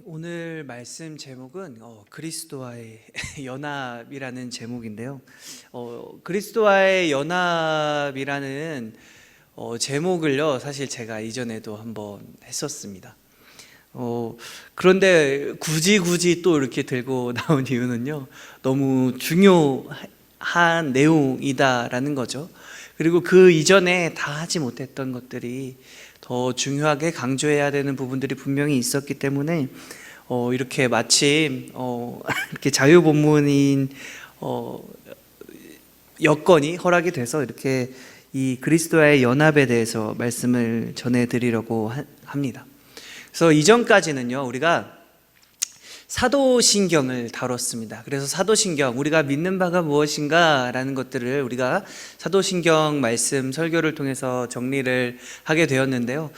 오늘 말씀 제목은 그리스도와의 연합이라는 제목인데요. 그리스도와의 연합이라는 제목을요, 사실 제가 이전에도 한번 했었습니다. 그런데 굳이 또 이렇게 들고 나온 이유는요, 너무 중요한 내용이다라는 거죠. 그리고 그 이전에 다 하지 못했던 것들이 더 중요하게 강조해야 되는 부분들이 분명히 있었기 때문에 이렇게 마침 이렇게 자유본문인 여건이 허락이 돼서 이렇게 이 그리스도와의 연합에 대해서 말씀을 전해드리려고 합니다. 그래서 이전까지는요, 우리가 사도신경을 다뤘습니다. 그래서 사도신경, 우리가 믿는 바가 무엇인가 라는 것들을 우리가 사도신경 말씀 설교를 통해서 정리를 하게 되었는데요.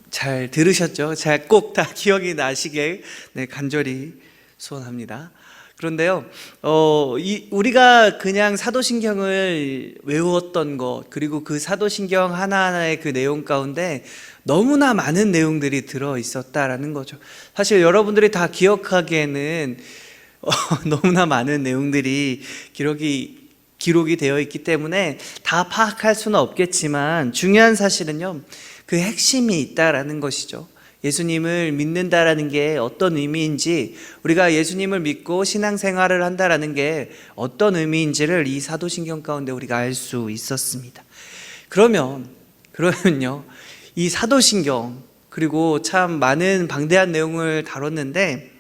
잘 들으셨죠? 잘 꼭 다 기억이 나시길 간절히 소원합니다. 그런데요, 우리가 그냥 사도신경을 외웠던 것, 그리고 그 사도신경 하나하나의 그 내용 가운데 너무나 많은 내용들이 들어 있었다라는 거죠. 사실 여러분들이 다 기억하기에는 너무나 많은 내용들이 기록이 되어 있기 때문에 다 파악할 수는 없겠지만, 중요한 사실은요, 그 핵심이 있다라는 것이죠. 예수님을 믿는다라는 게 어떤 의미인지, 우리가 예수님을 믿고 신앙생활을 한다라는 게 어떤 의미인지를 이 사도신경 가운데 우리가 알 수 있었습니다. 그러면요, 이 사도신경, 그리고 참 많은 방대한 내용을 다뤘는데,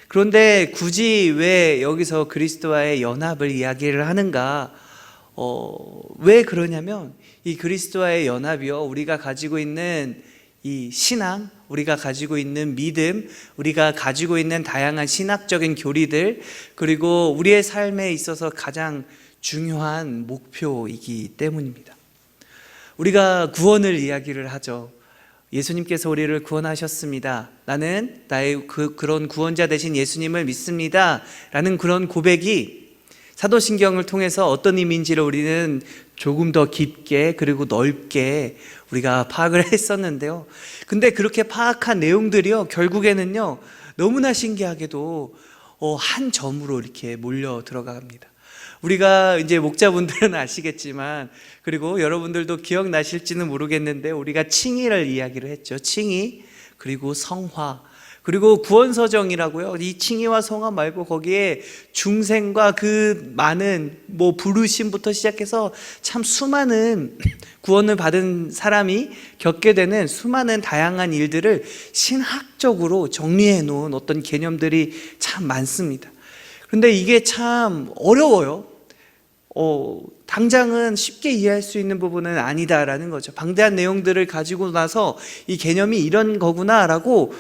그런데 굳이 왜 여기서 그리스도와의 연합을 이야기를 하는가? 왜 그러냐면, 이 그리스도와의 연합이요, 우리가 가지고 있는 이 신앙, 우리가 가지고 있는 믿음, 우리가 가지고 있는 다양한 신학적인 교리들, 그리고 우리의 삶에 있어서 가장 중요한 목표이기 때문입니다. 우리가 구원을 이야기를 하죠. 예수님께서 우리를 구원하셨습니다. 나는 나의 그런 구원자 되신 예수님을 믿습니다. 라는 그런 고백이 사도신경을 통해서 어떤 의미인지를 우리는 조금 더 깊게 그리고 넓게 우리가 파악을 했었는데요. 근데 그렇게 파악한 내용들이요, 결국에는요, 너무나 신기하게도 한 점으로 이렇게 몰려 들어갑니다. 우리가 이제 목자분들은 아시겠지만, 그리고 여러분들도 기억나실지는 모르겠는데, 우리가 칭의를 이야기를 했죠. 칭의, 그리고 성화, 그리고 구원서정이라고요. 이 칭의와 성화 말고 거기에 중생과 그 많은 부르심부터 시작해서 참 수많은 구원을 받은 사람이 겪게 되는 수많은 다양한 일들을 신학적으로 정리해 놓은 어떤 개념들이 참 많습니다. 그런데 이게 참 어려워요. 당장은 쉽게 이해할 수 있는 부분은 아니다라는 거죠. 방대한 내용들을 가지고 나서 이 개념이 이런 거구나라고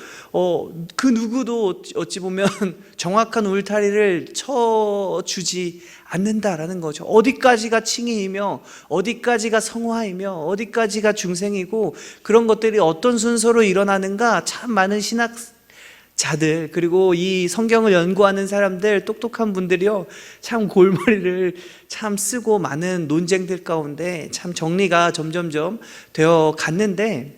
그 누구도 어찌 보면 정확한 울타리를 쳐주지 않는다라는 거죠. 어디까지가 칭의이며, 어디까지가 성화이며, 어디까지가 중생이고, 그런 것들이 어떤 순서로 일어나는가, 참 많은 신학자들, 그리고 이 성경을 연구하는 사람들, 똑똑한 분들이요, 참 골머리를 참 쓰고 많은 논쟁들 가운데 참 정리가 점점점 되어 갔는데,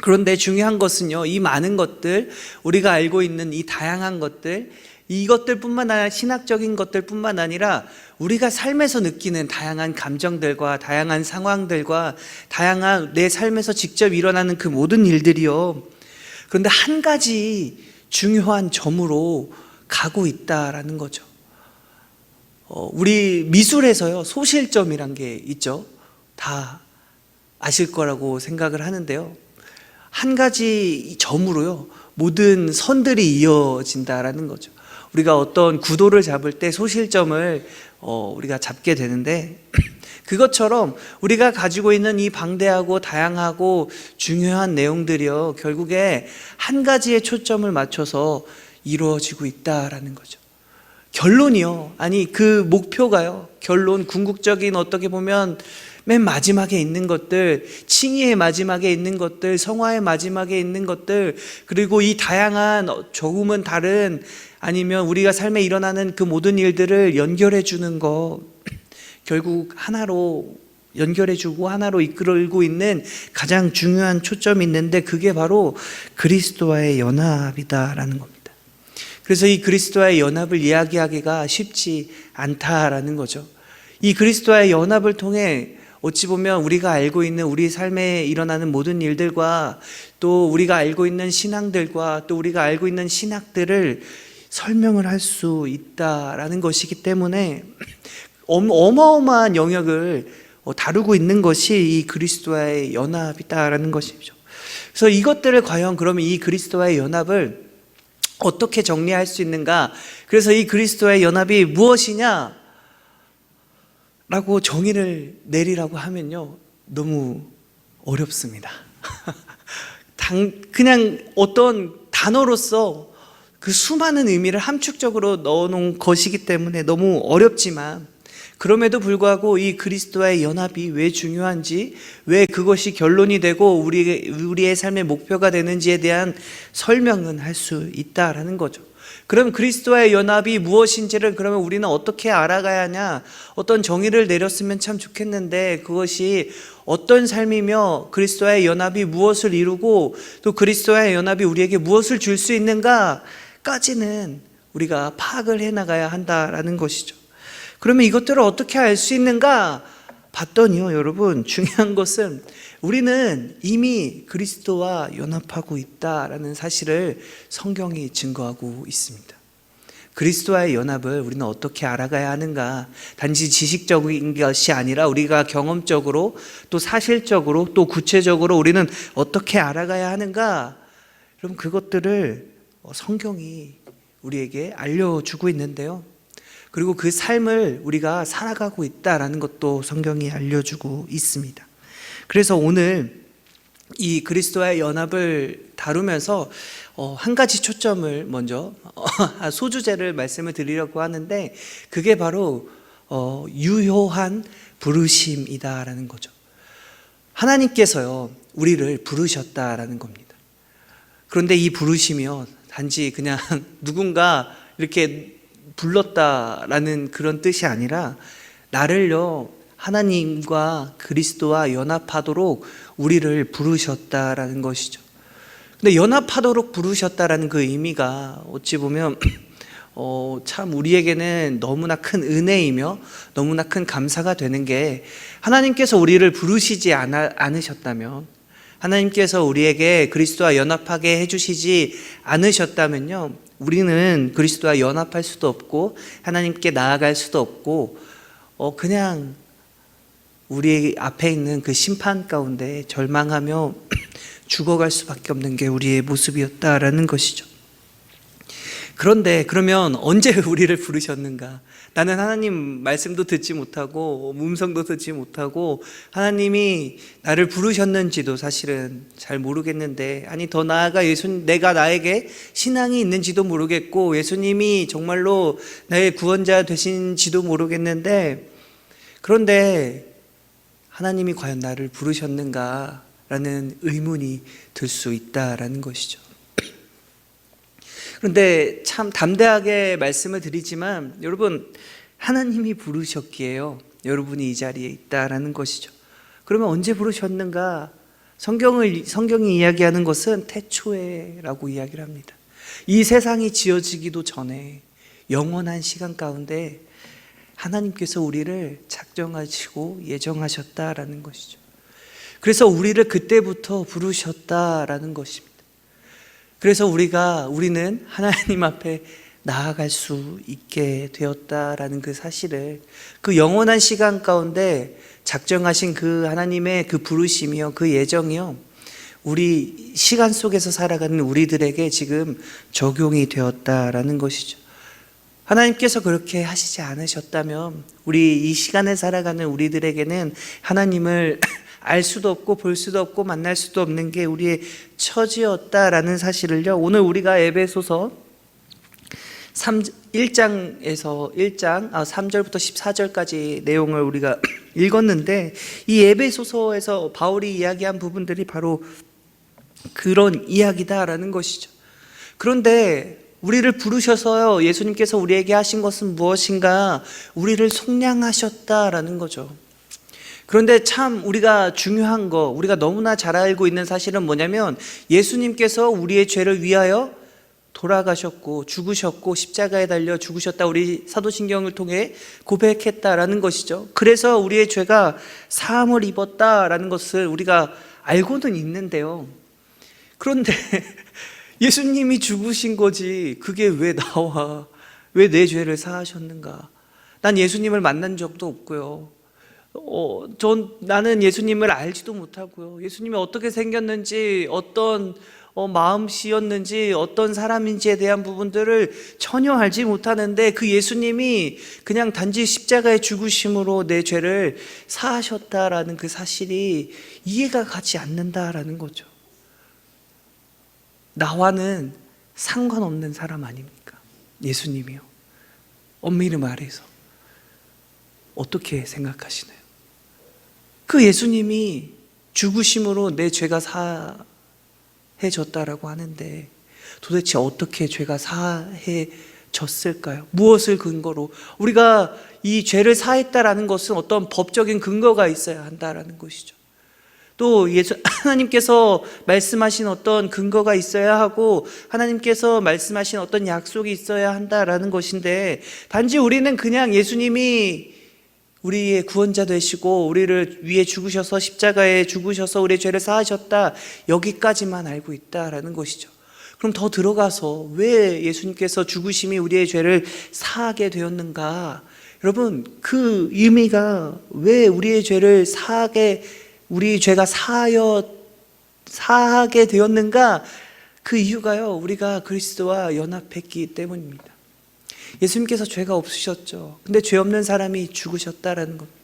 그런데 중요한 것은요, 이 많은 것들, 우리가 알고 있는 이 다양한 것들, 이것들뿐만 아니라 신학적인 것들뿐만 아니라 우리가 삶에서 느끼는 다양한 감정들과 다양한 상황들과 다양한 내 삶에서 직접 일어나는 그 모든 일들이요, 그런데 한 가지 중요한 점으로 가고 있다라는 거죠. 우리 미술에서요, 소실점이란 게 있죠. 다 아실 거라고 생각을 하는데요, 한 가지 점으로요, 모든 선들이 이어진다라는 거죠. 우리가 어떤 구도를 잡을 때 소실점을 우리가 잡게 되는데, 그것처럼 우리가 가지고 있는 이 방대하고 다양하고 중요한 내용들이요, 결국에 한 가지에 초점을 맞춰서 이루어지고 있다라는 거죠. 결론이요, 아니 그 목표가요, 결론, 궁극적인 어떻게 보면 맨 마지막에 있는 것들, 칭의의 마지막에 있는 것들, 성화의 마지막에 있는 것들, 그리고 이 다양한 조금은 다른, 아니면 우리가 삶에 일어나는 그 모든 일들을 연결해 주는 것, 결국 하나로 연결해주고 하나로 이끌고 있는 가장 중요한 초점이 있는데, 그게 바로 그리스도와의 연합이다라는 겁니다. 그래서 이 그리스도와의 연합을 이야기하기가 쉽지 않다라는 거죠. 이 그리스도와의 연합을 통해 어찌 보면 우리가 알고 있는 우리 삶에 일어나는 모든 일들과 또 우리가 알고 있는 신앙들과 또 우리가 알고 있는 신학들을 설명을 할 수 있다라는 것이기 때문에 어마어마한 영역을 다루고 있는 것이 이 그리스도와의 연합이다라는 것이죠. 그래서 이것들을 과연 그러면 이 그리스도와의 연합을 어떻게 정리할 수 있는가? 그래서 이 그리스도와의 연합이 무엇이냐? 라고 정의를 내리라고 하면요, 너무 어렵습니다. 그냥 어떤 단어로서 그 수많은 의미를 함축적으로 넣어놓은 것이기 때문에 너무 어렵지만, 그럼에도 불구하고 이 그리스도와의 연합이 왜 중요한지, 왜 그것이 결론이 되고 우리의 삶의 목표가 되는지에 대한 설명은 할 수 있다라는 거죠. 그럼 그리스도와의 연합이 무엇인지를 그러면 우리는 어떻게 알아가야 하냐? 어떤 정의를 내렸으면 참 좋겠는데, 그것이 어떤 삶이며 그리스도와의 연합이 무엇을 이루고 또 그리스도와의 연합이 우리에게 무엇을 줄 수 있는가까지는 우리가 파악을 해나가야 한다라는 것이죠. 그러면 이것들을 어떻게 알 수 있는가 봤더니요, 여러분, 중요한 것은 우리는 이미 그리스도와 연합하고 있다라는 사실을 성경이 증거하고 있습니다. 그리스도와의 연합을 우리는 어떻게 알아가야 하는가? 단지 지식적인 것이 아니라 우리가 경험적으로 또 사실적으로 또 구체적으로 우리는 어떻게 알아가야 하는가? 그럼 그것들을 성경이 우리에게 알려주고 있는데요, 그리고 그 삶을 우리가 살아가고 있다라는 것도 성경이 알려주고 있습니다. 그래서 오늘 이 그리스도와의 연합을 다루면서 한 가지 초점을 먼저 소주제를 말씀을 드리려고 하는데, 그게 바로 유효한 부르심이다라는 거죠. 하나님께서요, 우리를 부르셨다라는 겁니다. 그런데 이 부르심이요, 단지 그냥 누군가 이렇게 불렀다라는 그런 뜻이 아니라 나를요, 하나님과 그리스도와 연합하도록 우리를 부르셨다라는 것이죠. 근데 연합하도록 부르셨다라는 그 의미가 어찌 보면 참 우리에게는 너무나 큰 은혜이며 너무나 큰 감사가 되는 게, 하나님께서 우리를 부르시지 않으셨다면, 하나님께서 우리에게 그리스도와 연합하게 해주시지 않으셨다면요, 우리는 그리스도와 연합할 수도 없고 하나님께 나아갈 수도 없고 그냥 우리 앞에 있는 그 심판 가운데 절망하며 죽어갈 수밖에 없는 게 우리의 모습이었다라는 것이죠. 그런데 그러면 언제 우리를 부르셨는가? 나는 하나님 말씀도 듣지 못하고 음성도 듣지 못하고 하나님이 나를 부르셨는지도 사실은 잘 모르겠는데, 아니 더 나아가 내가 나에게 신앙이 있는지도 모르겠고 예수님이 정말로 나의 구원자 되신지도 모르겠는데, 그런데 하나님이 과연 나를 부르셨는가라는 의문이 들 수 있다라는 것이죠. 그런데 참 담대하게 말씀을 드리지만, 여러분, 하나님이 부르셨기에요, 여러분이 이 자리에 있다라는 것이죠. 그러면 언제 부르셨는가? 성경이 이야기하는 것은 태초에라고 이야기를 합니다. 이 세상이 지어지기도 전에 영원한 시간 가운데 하나님께서 우리를 작정하시고 예정하셨다라는 것이죠. 그래서 우리를 그때부터 부르셨다라는 것입니다. 그래서 우리는 하나님 앞에 나아갈 수 있게 되었다라는 그 사실을, 그 영원한 시간 가운데 작정하신 그 하나님의 그 부르심이요, 그 예정이요, 우리 시간 속에서 살아가는 우리들에게 지금 적용이 되었다라는 것이죠. 하나님께서 그렇게 하시지 않으셨다면 우리 이 시간에 살아가는 우리들에게는 하나님을 알 수도 없고 볼 수도 없고 만날 수도 없는 게 우리의 처지였다라는 사실을요, 오늘 우리가 에베소서 1장에서 3절부터 14절까지 내용을 우리가 읽었는데, 이 에베소서에서 바울이 이야기한 부분들이 바로 그런 이야기다라는 것이죠. 그런데 우리를 부르셔서요, 예수님께서 우리에게 하신 것은 무엇인가? 우리를 속량하셨다라는 거죠. 그런데 참 우리가 중요한 거, 우리가 너무나 잘 알고 있는 사실은 뭐냐면 예수님께서 우리의 죄를 위하여 돌아가셨고 죽으셨고 십자가에 달려 죽으셨다, 우리 사도신경을 통해 고백했다라는 것이죠. 그래서 우리의 죄가 사함을 입었다라는 것을 우리가 알고는 있는데요. 그런데 예수님이 죽으신 거지 그게 왜 나와, 왜 내 죄를 사하셨는가? 난 예수님을 만난 적도 없고요. 나는 예수님을 알지도 못하고요. 예수님이 어떻게 생겼는지, 어떤 마음씨였는지, 어떤 사람인지에 대한 부분들을 전혀 알지 못하는데 그 예수님이 그냥 단지 십자가의 죽으심으로 내 죄를 사하셨다라는 그 사실이 이해가 가지 않는다라는 거죠. 나와는 상관없는 사람 아닙니까? 예수님이요. 엄밀히 말해서 어떻게 생각하시나요? 그 예수님이 죽으심으로 내 죄가 사해졌다라고 하는데 도대체 어떻게 죄가 사해졌을까요? 무엇을 근거로? 우리가 이 죄를 사했다라는 것은 어떤 법적인 근거가 있어야 한다라는 것이죠. 또 하나님께서 말씀하신 어떤 근거가 있어야 하고 하나님께서 말씀하신 어떤 약속이 있어야 한다라는 것인데, 단지 우리는 그냥 예수님이 우리의 구원자 되시고 우리를 위해 죽으셔서 십자가에 죽으셔서 우리의 죄를 사하셨다, 여기까지만 알고 있다라는 것이죠. 그럼 더 들어가서 왜 예수님께서 죽으심이 우리의 죄를 사하게 되었는가? 여러분, 그 의미가 왜 우리의 죄를 우리 죄가 사하게 되었는가? 그 이유가요, 우리가 그리스도와 연합했기 때문입니다. 예수님께서 죄가 없으셨죠. 근데 죄 없는 사람이 죽으셨다라는 겁니다.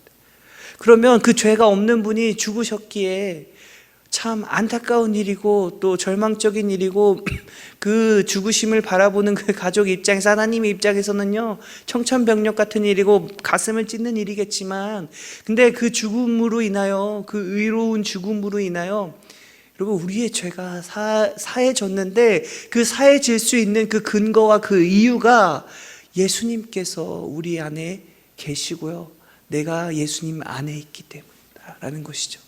그러면 그 죄가 없는 분이 죽으셨기에 참 안타까운 일이고 또 절망적인 일이고 그 죽으심을 바라보는 그 가족 입장에서, 하나님의 입장에서는요, 청천벽력 같은 일이고 가슴을 찢는 일이겠지만, 근데 그 죽음으로 인하여, 그 의로운 죽음으로 인하여 여러분 우리의 죄가 사해졌는데, 그 사해질 수 있는 그 근거와 그 이유가 예수님께서 우리 안에 계시고요, 내가 예수님 안에 있기 때문이다라는 것이죠.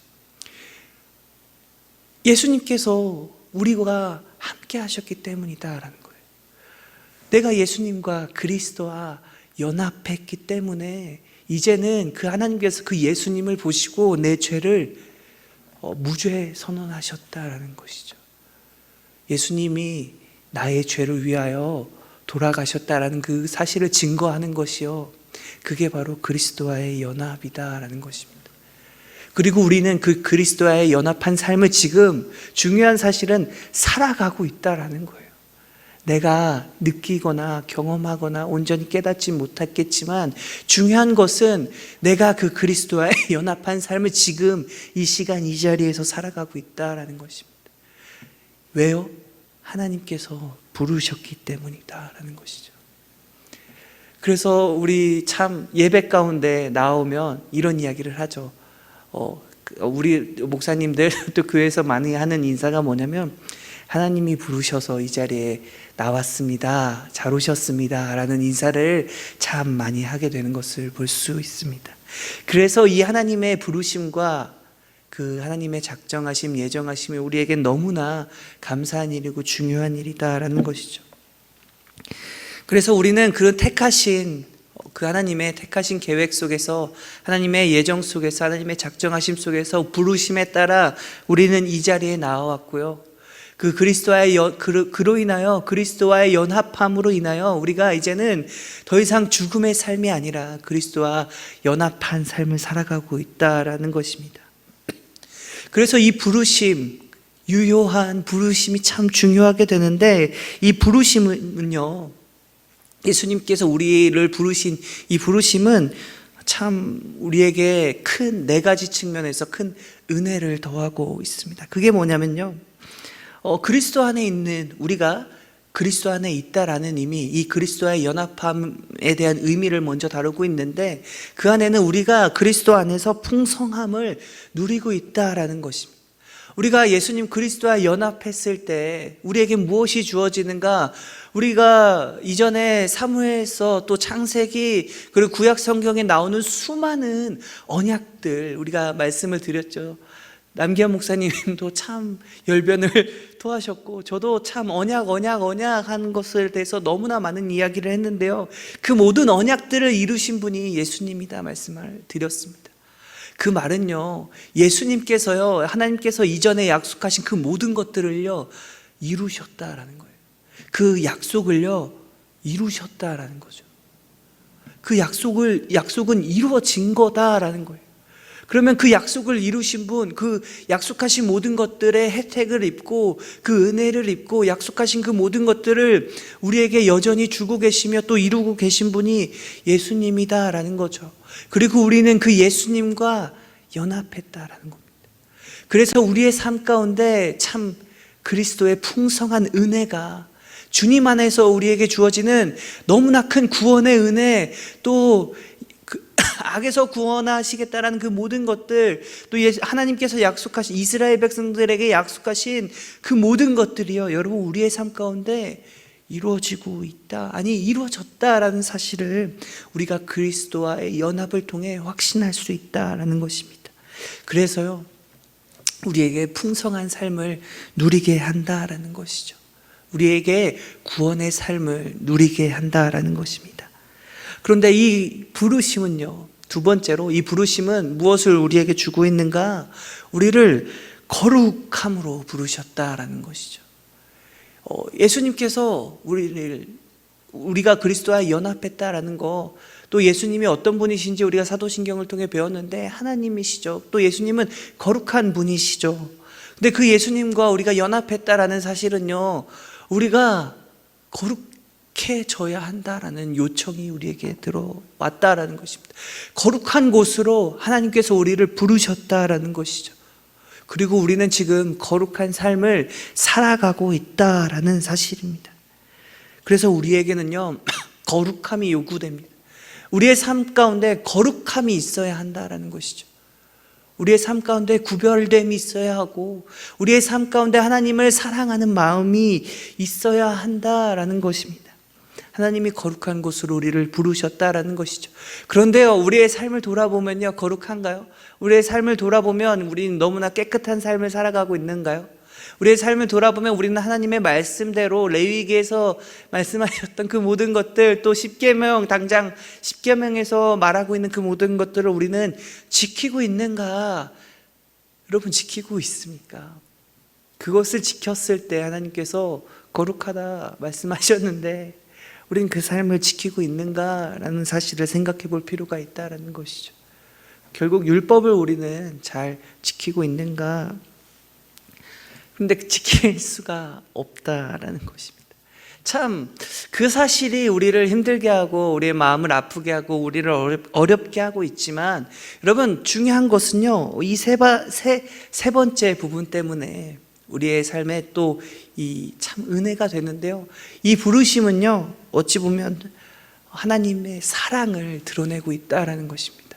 예수님께서 우리와 함께 하셨기 때문이다라는 거예요. 내가 예수님과 그리스도와 연합했기 때문에 이제는 그 하나님께서 그 예수님을 보시고 내 죄를 무죄 선언하셨다라는 것이죠. 예수님이 나의 죄를 위하여 돌아가셨다라는 그 사실을 증거하는 것이요, 그게 바로 그리스도와의 연합이다라는 것입니다. 그리고 우리는 그 그리스도와의 연합한 삶을 지금 중요한 사실은 살아가고 있다라는 거예요. 내가 느끼거나 경험하거나 온전히 깨닫지 못했겠지만 중요한 것은 내가 그 그리스도와의 연합한 삶을 지금 이 시간 이 자리에서 살아가고 있다라는 것입니다. 왜요? 하나님께서 부르셨기 때문이다라는 것이죠. 그래서 우리 참 예배 가운데 나오면 이런 이야기를 하죠. 우리 목사님들 또 교회에서 많이 하는 인사가 뭐냐면, 하나님이 부르셔서 이 자리에 나왔습니다, 잘 오셨습니다 라는 인사를 참 많이 하게 되는 것을 볼 수 있습니다. 그래서 이 하나님의 부르심과 그 하나님의 작정하심, 예정하심이 우리에게 너무나 감사한 일이고 중요한 일이다라는 것이죠. 그래서 우리는 그 택하신, 그 하나님의 택하신 계획 속에서, 하나님의 예정 속에서, 하나님의 작정하심 속에서 부르심에 따라 우리는 이 자리에 나와왔고요, 그 그로 인하여, 그리스도와의 연합함으로 인하여 우리가 이제는 더 이상 죽음의 삶이 아니라 그리스도와 연합한 삶을 살아가고 있다라는 것입니다. 그래서 이 부르심, 유효한 부르심이 참 중요하게 되는데, 이 부르심은요, 예수님께서 우리를 부르신 이 부르심은 참 우리에게 큰 네 가지 측면에서 큰 은혜를 더하고 있습니다. 그게 뭐냐면요, 그리스도 안에 있는 우리가 그리스도 안에 있다라는 의미, 이 그리스도와의 연합함에 대한 의미를 먼저 다루고 있는데, 그 안에는 우리가 그리스도 안에서 풍성함을 누리고 있다라는 것입니다. 우리가 예수님 그리스도와 연합했을 때 우리에게 무엇이 주어지는가? 우리가 이전에 사무엘서 또 창세기 그리고 구약 성경에 나오는 수많은 언약들 우리가 말씀을 드렸죠. 남기현 목사님도 참 열변을 토하셨고 저도 참 언약 하는 것에 대해서 너무나 많은 이야기를 했는데요, 그 모든 언약들을 이루신 분이 예수님이다 말씀을 드렸습니다. 그 말은요, 예수님께서요, 하나님께서 이전에 약속하신 그 모든 것들을요 이루셨다라는 거예요. 그 약속을요 이루셨다라는 거죠. 그 약속은 이루어진 거다라는 거예요. 그러면 그 약속을 이루신 분, 그 약속하신 모든 것들의 혜택을 입고 그 은혜를 입고 약속하신 그 모든 것들을 우리에게 여전히 주고 계시며 또 이루고 계신 분이 예수님이다라는 거죠. 그리고 우리는 그 예수님과 연합했다라는 겁니다. 그래서 우리의 삶 가운데 참 그리스도의 풍성한 은혜가, 주님 안에서 우리에게 주어지는 너무나 큰 구원의 은혜, 또 악에서 구원하시겠다라는 그 모든 것들, 또 하나님께서 약속하신 이스라엘 백성들에게 약속하신 그 모든 것들이요, 여러분 우리의 삶 가운데 이루어지고 있다, 아니 이루어졌다라는 사실을 우리가 그리스도와의 연합을 통해 확신할 수 있다라는 것입니다. 그래서요, 우리에게 풍성한 삶을 누리게 한다라는 것이죠. 우리에게 구원의 삶을 누리게 한다라는 것입니다. 그런데 이 부르심은요, 두 번째로 이 부르심은 무엇을 우리에게 주고 있는가? 우리를 거룩함으로 부르셨다라는 것이죠. 예수님께서 우리가 그리스도와 연합했다라는 거, 또 예수님이 어떤 분이신지 우리가 사도신경을 통해 배웠는데 하나님이시죠. 또 예수님은 거룩한 분이시죠. 근데 그 예수님과 우리가 연합했다라는 사실은요, 우리가 거룩해져야 한다라는 요청이 우리에게 들어왔다라는 것입니다. 거룩한 곳으로 하나님께서 우리를 부르셨다라는 것이죠. 그리고 우리는 지금 거룩한 삶을 살아가고 있다라는 사실입니다. 그래서 우리에게는요, 거룩함이 요구됩니다. 우리의 삶 가운데 거룩함이 있어야 한다라는 것이죠. 우리의 삶 가운데 구별됨이 있어야 하고, 우리의 삶 가운데 하나님을 사랑하는 마음이 있어야 한다라는 것입니다. 하나님이 거룩한 곳으로 우리를 부르셨다라는 것이죠. 그런데요, 우리의 삶을 돌아보면요, 거룩한가요? 우리의 삶을 돌아보면 우리는 너무나 깨끗한 삶을 살아가고 있는가요? 우리의 삶을 돌아보면 우리는 하나님의 말씀대로 레위기에서 말씀하셨던 그 모든 것들, 또 십계명, 당장 십계명에서 말하고 있는 그 모든 것들을 우리는 지키고 있는가? 여러분, 지키고 있습니까? 그것을 지켰을 때 하나님께서 거룩하다 말씀하셨는데 우리는 그 삶을 지키고 있는가라는 사실을 생각해 볼 필요가 있다는 것이죠. 결국 율법을 우리는 잘 지키고 있는가? 그런데 지킬 수가 없다라는 것입니다. 참 그 사실이 우리를 힘들게 하고 우리의 마음을 아프게 하고 우리를 어렵게 하고 있지만, 여러분 중요한 것은요, 이 세 번째 부분 때문에 우리의 삶에 또 이 참 은혜가 되는데요, 이 부르심은요, 어찌 보면 하나님의 사랑을 드러내고 있다라는 것입니다.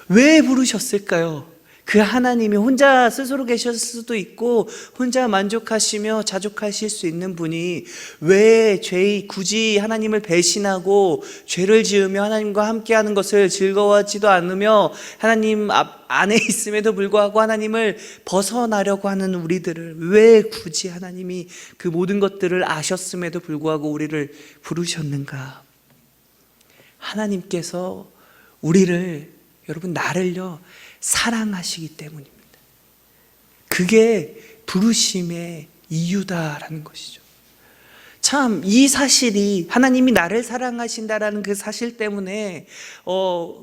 왜 부르셨을까요? 그 하나님이 혼자 스스로 계셨을 수도 있고 혼자 만족하시며 자족하실 수 있는 분이 왜 굳이 하나님을 배신하고 죄를 지으며 하나님과 함께하는 것을 즐거워하지도 않으며 하나님 안에 있음에도 불구하고 하나님을 벗어나려고 하는 우리들을 왜 굳이 하나님이 그 모든 것들을 아셨음에도 불구하고 우리를 부르셨는가? 하나님께서 우리를, 여러분 나를요, 사랑하시기 때문입니다. 그게 부르심의 이유다라는 것이죠. 참 이 사실이, 하나님이 나를 사랑하신다라는 그 사실 때문에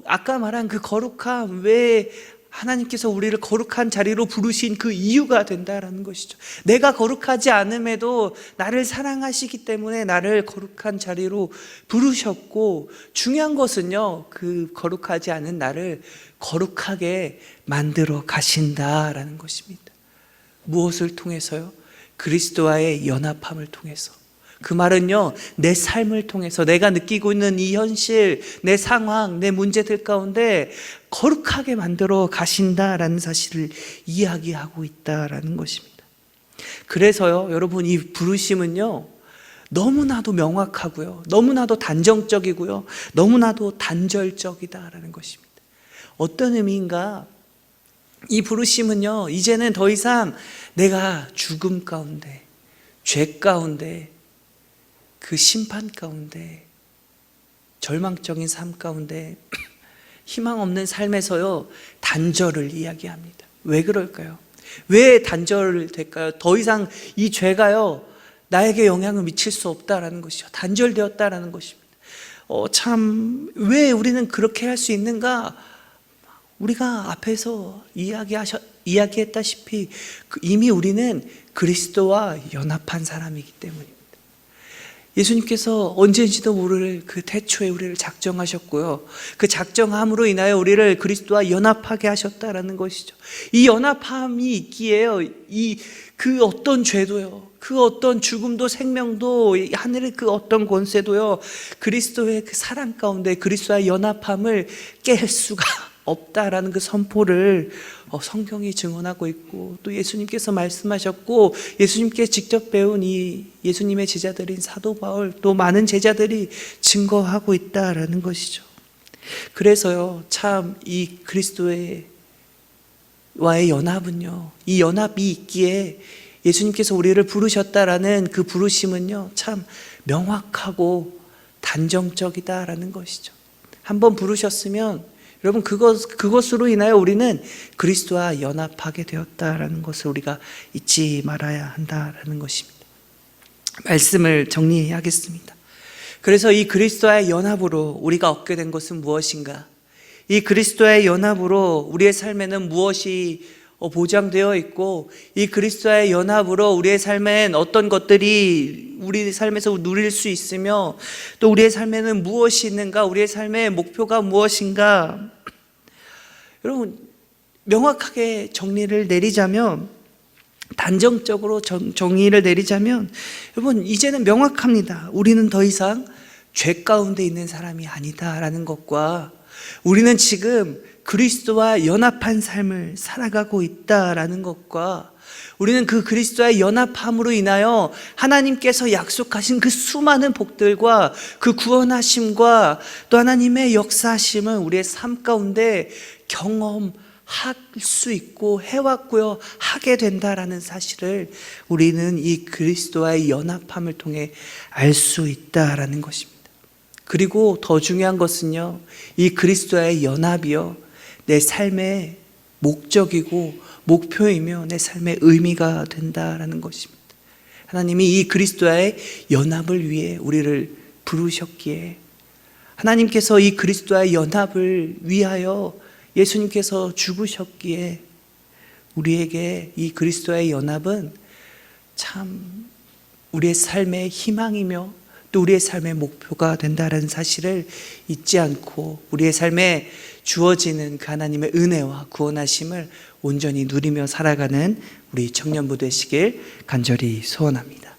아까 말한 그 거룩함, 왜 하나님께서 우리를 거룩한 자리로 부르신 그 이유가 된다라는 것이죠. 내가 거룩하지 않음에도 나를 사랑하시기 때문에 나를 거룩한 자리로 부르셨고, 중요한 것은요, 그 거룩하지 않은 나를 거룩하게 만들어 가신다라는 것입니다. 무엇을 통해서요? 그리스도와의 연합함을 통해서, 그 말은요, 내 삶을 통해서 내가 느끼고 있는 이 현실, 내 상황, 내 문제들 가운데 거룩하게 만들어 가신다라는 사실을 이야기하고 있다라는 것입니다. 그래서요, 여러분, 이 부르심은요, 너무나도 명확하고요, 너무나도 단정적이고요, 너무나도 단절적이다라는 것입니다. 어떤 의미인가? 이 부르심은요, 이제는 더 이상 내가 죽음 가운데, 죄 가운데, 그 심판 가운데, 절망적인 삶 가운데, 희망 없는 삶에서요, 단절을 이야기합니다. 왜 그럴까요? 왜 단절될까요? 더 이상 이 죄가요, 나에게 영향을 미칠 수 없다라는 것이죠. 단절되었다라는 것입니다. 왜 우리는 그렇게 할 수 있는가? 우리가 앞에서 이야기했다시피 이미 우리는 그리스도와 연합한 사람이기 때문입니다. 예수님께서 언제인지도 모를 그 태초에 우리를 작정하셨고요, 그 작정함으로 인하여 우리를 그리스도와 연합하게 하셨다라는 것이죠. 이 연합함이 있기에요, 그 어떤 죄도요, 그 어떤 죽음도 생명도, 하늘의 그 어떤 권세도요, 그리스도의 그 사랑 가운데 그리스도와의 연합함을 깰 수가 없다라는 그 선포를 성경이 증언하고 있고, 또 예수님께서 말씀하셨고, 예수님께 직접 배운 이 예수님의 제자들인 사도 바울, 또 많은 제자들이 증거하고 있다라는 것이죠. 그래서요, 참 이 그리스도와의 연합은요, 이 연합이 있기에 예수님께서 우리를 부르셨다라는 그 부르심은요, 참 명확하고 단정적이다라는 것이죠. 한번 부르셨으면 여러분, 그것으로 인하여 우리는 그리스도와 연합하게 되었다라는 것을 우리가 잊지 말아야 한다라는 것입니다. 말씀을 정리하겠습니다. 그래서 이 그리스도와의 연합으로 우리가 얻게 된 것은 무엇인가? 이 그리스도와의 연합으로 우리의 삶에는 무엇이 보장되어 있고, 이 그리스도와의 연합으로 우리의 삶엔 어떤 것들이 우리 삶에서 누릴 수 있으며, 또 우리의 삶에는 무엇이 있는가, 우리의 삶의 목표가 무엇인가. 여러분, 명확하게 정리를 내리자면, 단정적으로 정의를 내리자면, 여러분, 이제는 명확합니다. 우리는 더 이상 죄 가운데 있는 사람이 아니다라는 것과, 우리는 지금 그리스도와 연합한 삶을 살아가고 있다라는 것과, 우리는 그 그리스도와의 연합함으로 인하여 하나님께서 약속하신 그 수많은 복들과 그 구원하심과 또 하나님의 역사하심을 우리의 삶 가운데 경험할 수 있고 해왔고요, 하게 된다라는 사실을 우리는 이 그리스도와의 연합함을 통해 알 수 있다라는 것입니다. 그리고 더 중요한 것은요, 이 그리스도와의 연합이요, 내 삶의 목적이고 목표이며 내 삶의 의미가 된다라는 것입니다. 하나님이 이 그리스도와의 연합을 위해 우리를 부르셨기에, 하나님께서 이 그리스도와의 연합을 위하여 예수님께서 죽으셨기에, 우리에게 이 그리스도와의 연합은 참 우리의 삶의 희망이며 또 우리의 삶의 목표가 된다는 사실을 잊지 않고, 우리의 삶에 주어지는 그 하나님의 은혜와 구원하심을 온전히 누리며 살아가는 우리 청년부 되시길 간절히 소원합니다.